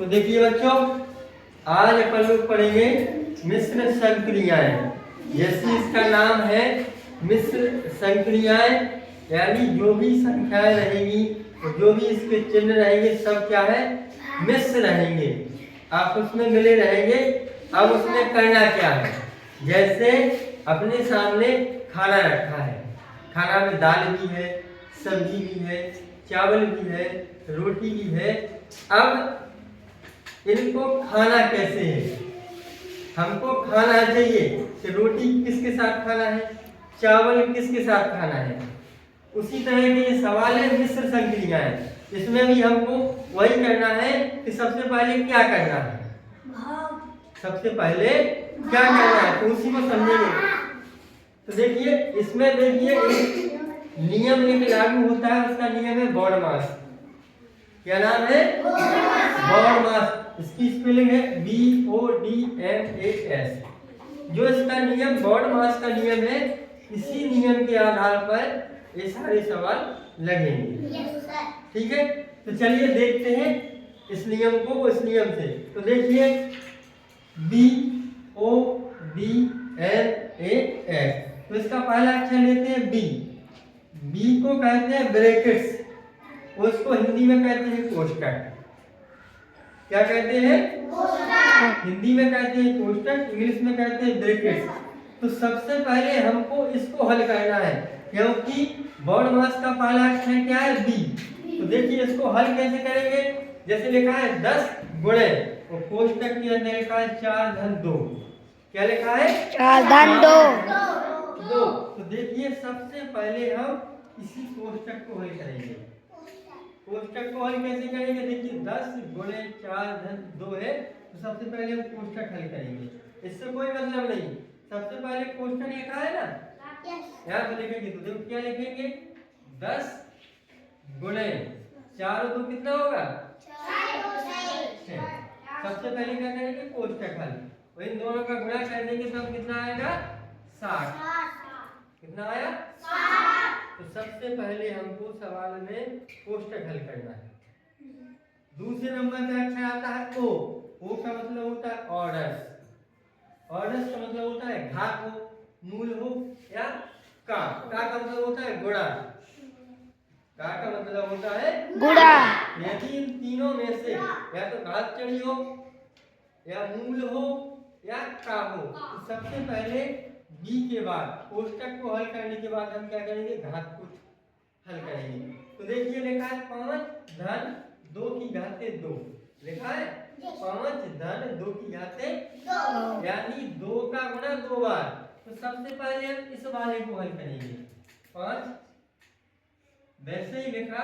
तो देखिए बच्चों, आज अपन लोग पढ़ेंगे मिश्र संक्रियाएं। जैसे इसका नाम है मिश्र संक्रियाएं, यानी जो भी संख्याएं रहेंगी, जो भी इसके चिन्ह रहेंगे, सब क्या है, मिश्र रहेंगे, आपस में मिले रहेंगे। अब उसमें करना क्या है, जैसे अपने सामने खाना रखा है, खाना में दाल भी है, सब्जी भी है, चावल भी है, रोटी भी है। अब इनको खाना कैसे है, हमको खाना चाहिए कि रोटी किसके साथ खाना है, चावल किसके साथ खाना है। उसी तरह के ये सवाल है मिश्र संक्रियाएं, इसमें भी हमको वही करना है कि सबसे पहले क्या करना है, सबसे पहले क्या करना है, तो उसी को समझेंगे। तो देखिए इसमें देखिए एक नियम एक लागू होता है, उसका नियम है बॉडमास। क्या नाम है, बॉडमास। इसकी स्पेलिंग है BODMAS। जो इसका नियम बॉडमास का नियम है, इसी नियम के आधार पर ये सारे सवाल लगेंगे। ठीक है, तो चलिए देखते हैं इस नियम को इस नियम से। तो देखिए BODMAS, तो इसका पहला अक्षर लेते हैं बी। बी को कहते हैं ब्रैकेट्स, उसको हिंदी में कहते हैं कोष्टक। क्या कहते हैं, हिंदी में कहते हैं कोष्टक, इंग्लिश में कहते हैं ब्रैकेट्स। तो सबसे पहले हमको इसको हल करना है, क्योंकि बॉडमास का पहला अक्षर क्या है, बी। तो देखिए इसको हल कैसे करेंगे, जैसे लिखा है 10 गुणे, और कोष्टक के अंदर लिखा है 4 धन 2। क्या लिखा है, 4 धन 2। तो देखिए सबसे पहले हम इसी कोष्टक को हल करेंगे। कोष्टक को हल कैसे करेंगे, देखिए 10 गुणे 4 धन 2 है, तो सबसे पहले हम कोष्टक हल करेंगे। इससे कोई मतलब नहीं, सबसे पहले कोष्टक लिखा है ना, यहाँ पे लिखेंगे। तो देखो क्या लिखेंगे, 10 गुणे 4 और 2 कितना होगा, 6। सबसे पहले क्या करेंगे, कोष्टक हल, और इन दोनों का गुणा कर देंगे तब कितना आएगा, 60। कितना आया, 60। तो सबसे पहले हमको सवाल में कोष्टक हल करना है। दूसरे नंबर पे अक्षर आता है ओ। ओ का मतलब होता है ऑर्डर्स। ऑर्डर्स का मतलब होता है घात हो, मूल हो, या का का मतलब होता है गुणा। का मतलब होता है गुणा। यदि इन तीनों में से या तो घात चढ़ी हो, या मूल हो, या का हो, तो सबसे पहले बी के बाद कोष्टक को हल करने के बाद हम क्या करेंगे, घात को हल करेंगे। तो देखिए लिखा है 5 धन 2 की घाते 2। लिखा है 5 धन 2 की घाते 2, यानी 2 का गुणा 2 बार। तो सबसे पहले हम इस वाले को हल करेंगे। 5 वैसे ही लिखा,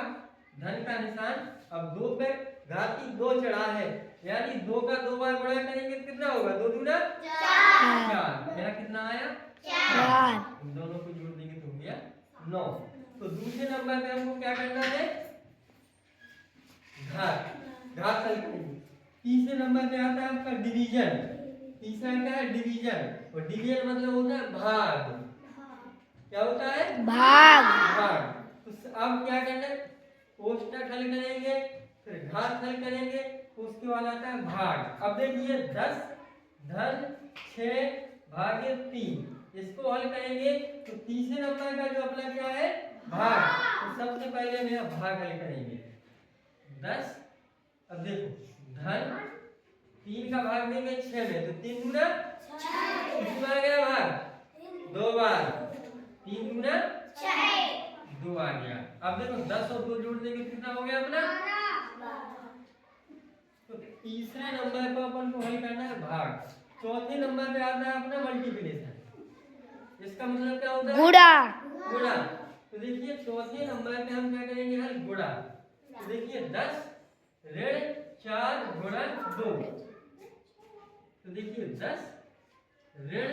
धन का निशान, अब 2 पे घाती 2 चढ़ा है, यानी 2 का 2 बार गुणा करेंगे तो कितना होगा, 2 दूना 4। यहाँ कितना आया, 4। इन दोनों को जोड़ देंगे तो हो गया 9। तो दूसरे नंबर पे हमको क्या करना है, घात हल करेंगे। तीसरे नंबर पे आता है आपका डिवीजन। तीसरा क्या है, डिवीजन, और डिवीजन मतलब होता है भाग। क्या होता है, भाग। तो अब क्या करना है, कोष्टक हल करेंगे, फिर घात हल करेंगे, उसके बाद आता है भाग। अब देखिए 10 धन 6 भागे 3, इसको हल करेंगे तो तीसरे नंबर का जो अपना क्या है, भाग। तो सबसे पहले हम यहाँ भाग हल करेंगे 10। अब देखो धन 3 का भाग देंगे 6 में, तो 3 दूना 6। कितनी बार गया भाग, 2 बार। 3 दूना 6, 2 आ गया। अब देखो 10 और 2 जोड़ देंगे कितना हो गया अपना। तो तीसरे नंबर पर अपन को हल करना है भाग। चौथे नंबर पे आता है अपना मल्टीप्लिकेशन। इसका मतलब क्या होता है, गुणा। तो देखिए चौथे नंबर पे हम क्या करेंगे, हल गुणा। तो देखिए 10 ऋण 4 गुणा 2। तो देखिए 10 ऋण,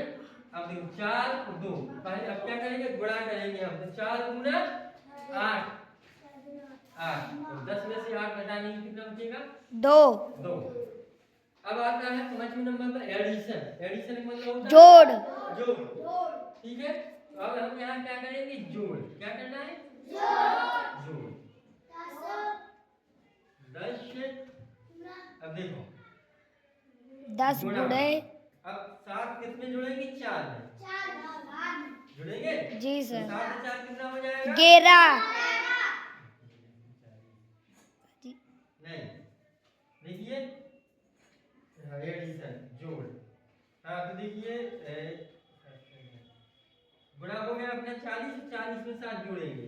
अब देखो 4 और 2, पहले अब क्या करेंगे, गुणा करेंगे हम। तो 4 गुना 8। तो 10 में से 8 घटाने में कितना बचेगा, 2। अब आता है 5वें नंबर पर एडिशन। एडिशन का मतलब होता है जोड़। ठीक है, तो अब हम यहाँ क्या करेंगे, जोड़। क्या करना है, जोड़। 10। अब देखो 10 गुणा। गुणे। अब 7 किस में जुड़ेंगे? 4 में जुड़ेंगे। जी तो सर। 7 से 4 कितना हो जाएगा? 11। नहीं, देखिए एडिशन जोड़। हाँ तो देखिए गुणा हो गया अपना 40, 40 में 7 जोड़ेंगे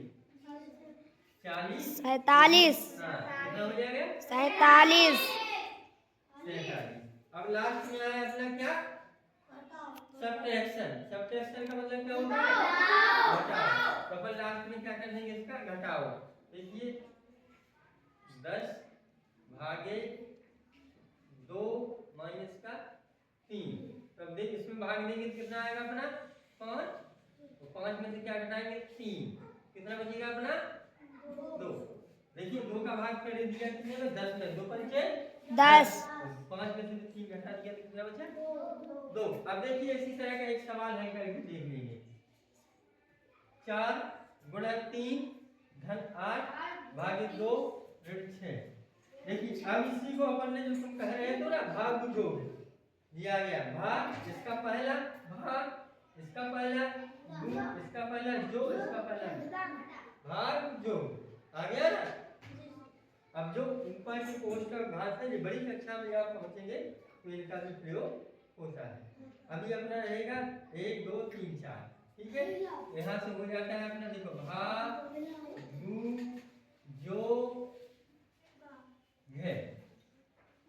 40। 47। हाँ कितना हो जाएगा? 47। 47। अब लास्ट में आया अपना क्या? सब्ट्रैक्शन। सब्ट्रैक्शन का मतलब क्या होता है? घटाओ। तो अपन लास्ट में क्या कर देंगे? इसका घटाओ। देखिए 10 भागे 2 माइनस का 3। तब देख इसमें भाग देंगे तो कितना आएगा अपना? 5। तो 5 में से क्या घटाएंगे? 3। कितना बचेगा अपना? 2। देखिए 2 का भाग कर दिया कितने में? 10 में। 2 पंचे 10। 5 में से 3 घटा दिया तो कितना बचा? 2। अब देखिए इसी तरह का एक सवाल है करके देख लीजिए। 4 गुणा 3 धन 8 भागे 2 ऋण 6। देखिए अब इसी को अपन ने जो तुम कह रहे थे ना भाग जोड़ दिया गया। भाग इसका पहला भाग इसका पहला गुण इसका पहला जोड़ इसका पहला भाग जोड़ आ गया ना। अब जो ऊपर की पोस्ट का भाग है ये बड़ी कक्षा में आप पहुंचेंगे तो इनका भी प्रयोग होता है। अभी अपना रहेगा 1 2 3 4। ठीक है, यहाँ से हो जाता है अपना देखो भाग गु जो है।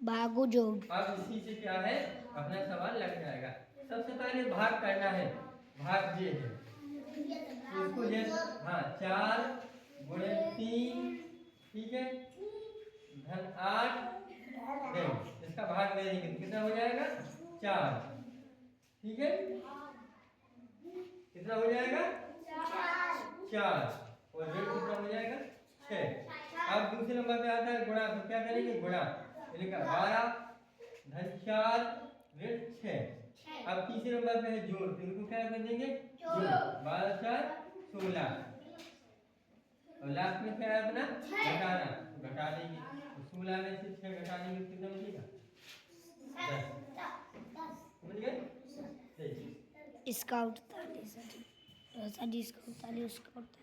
भागु जोड़। अब इसी से क्या है अपना सवाल लग जाएगा। सबसे पहले भाग करना है। भाग ये है तो इसको ये हाँ 4 गुणे 3 ठीक है धन 8 नहीं इसका भाग दे देंगे तो कितना हो जाएगा? 4। ठीक है कितना हो जाएगा? 4 और ऋण कितना हो जाएगा? 6। अब दूसरे नंबर पे आता है गुणा। तो क्या करेंगे? गुणा 12 धन 4 ऋण 6। अब तीसरे नंबर पे है जोड़ तो इनको क्या कर देंगे? जोड़ 12 4 16। और लास्ट में क्या है अपना? घटाना। तो घटा देंगे तो 16 में से 6 घटा देंगे तो कितना बचेगा? 10। समझ गए? इसका 48 सर। इसका 48 उसका 48।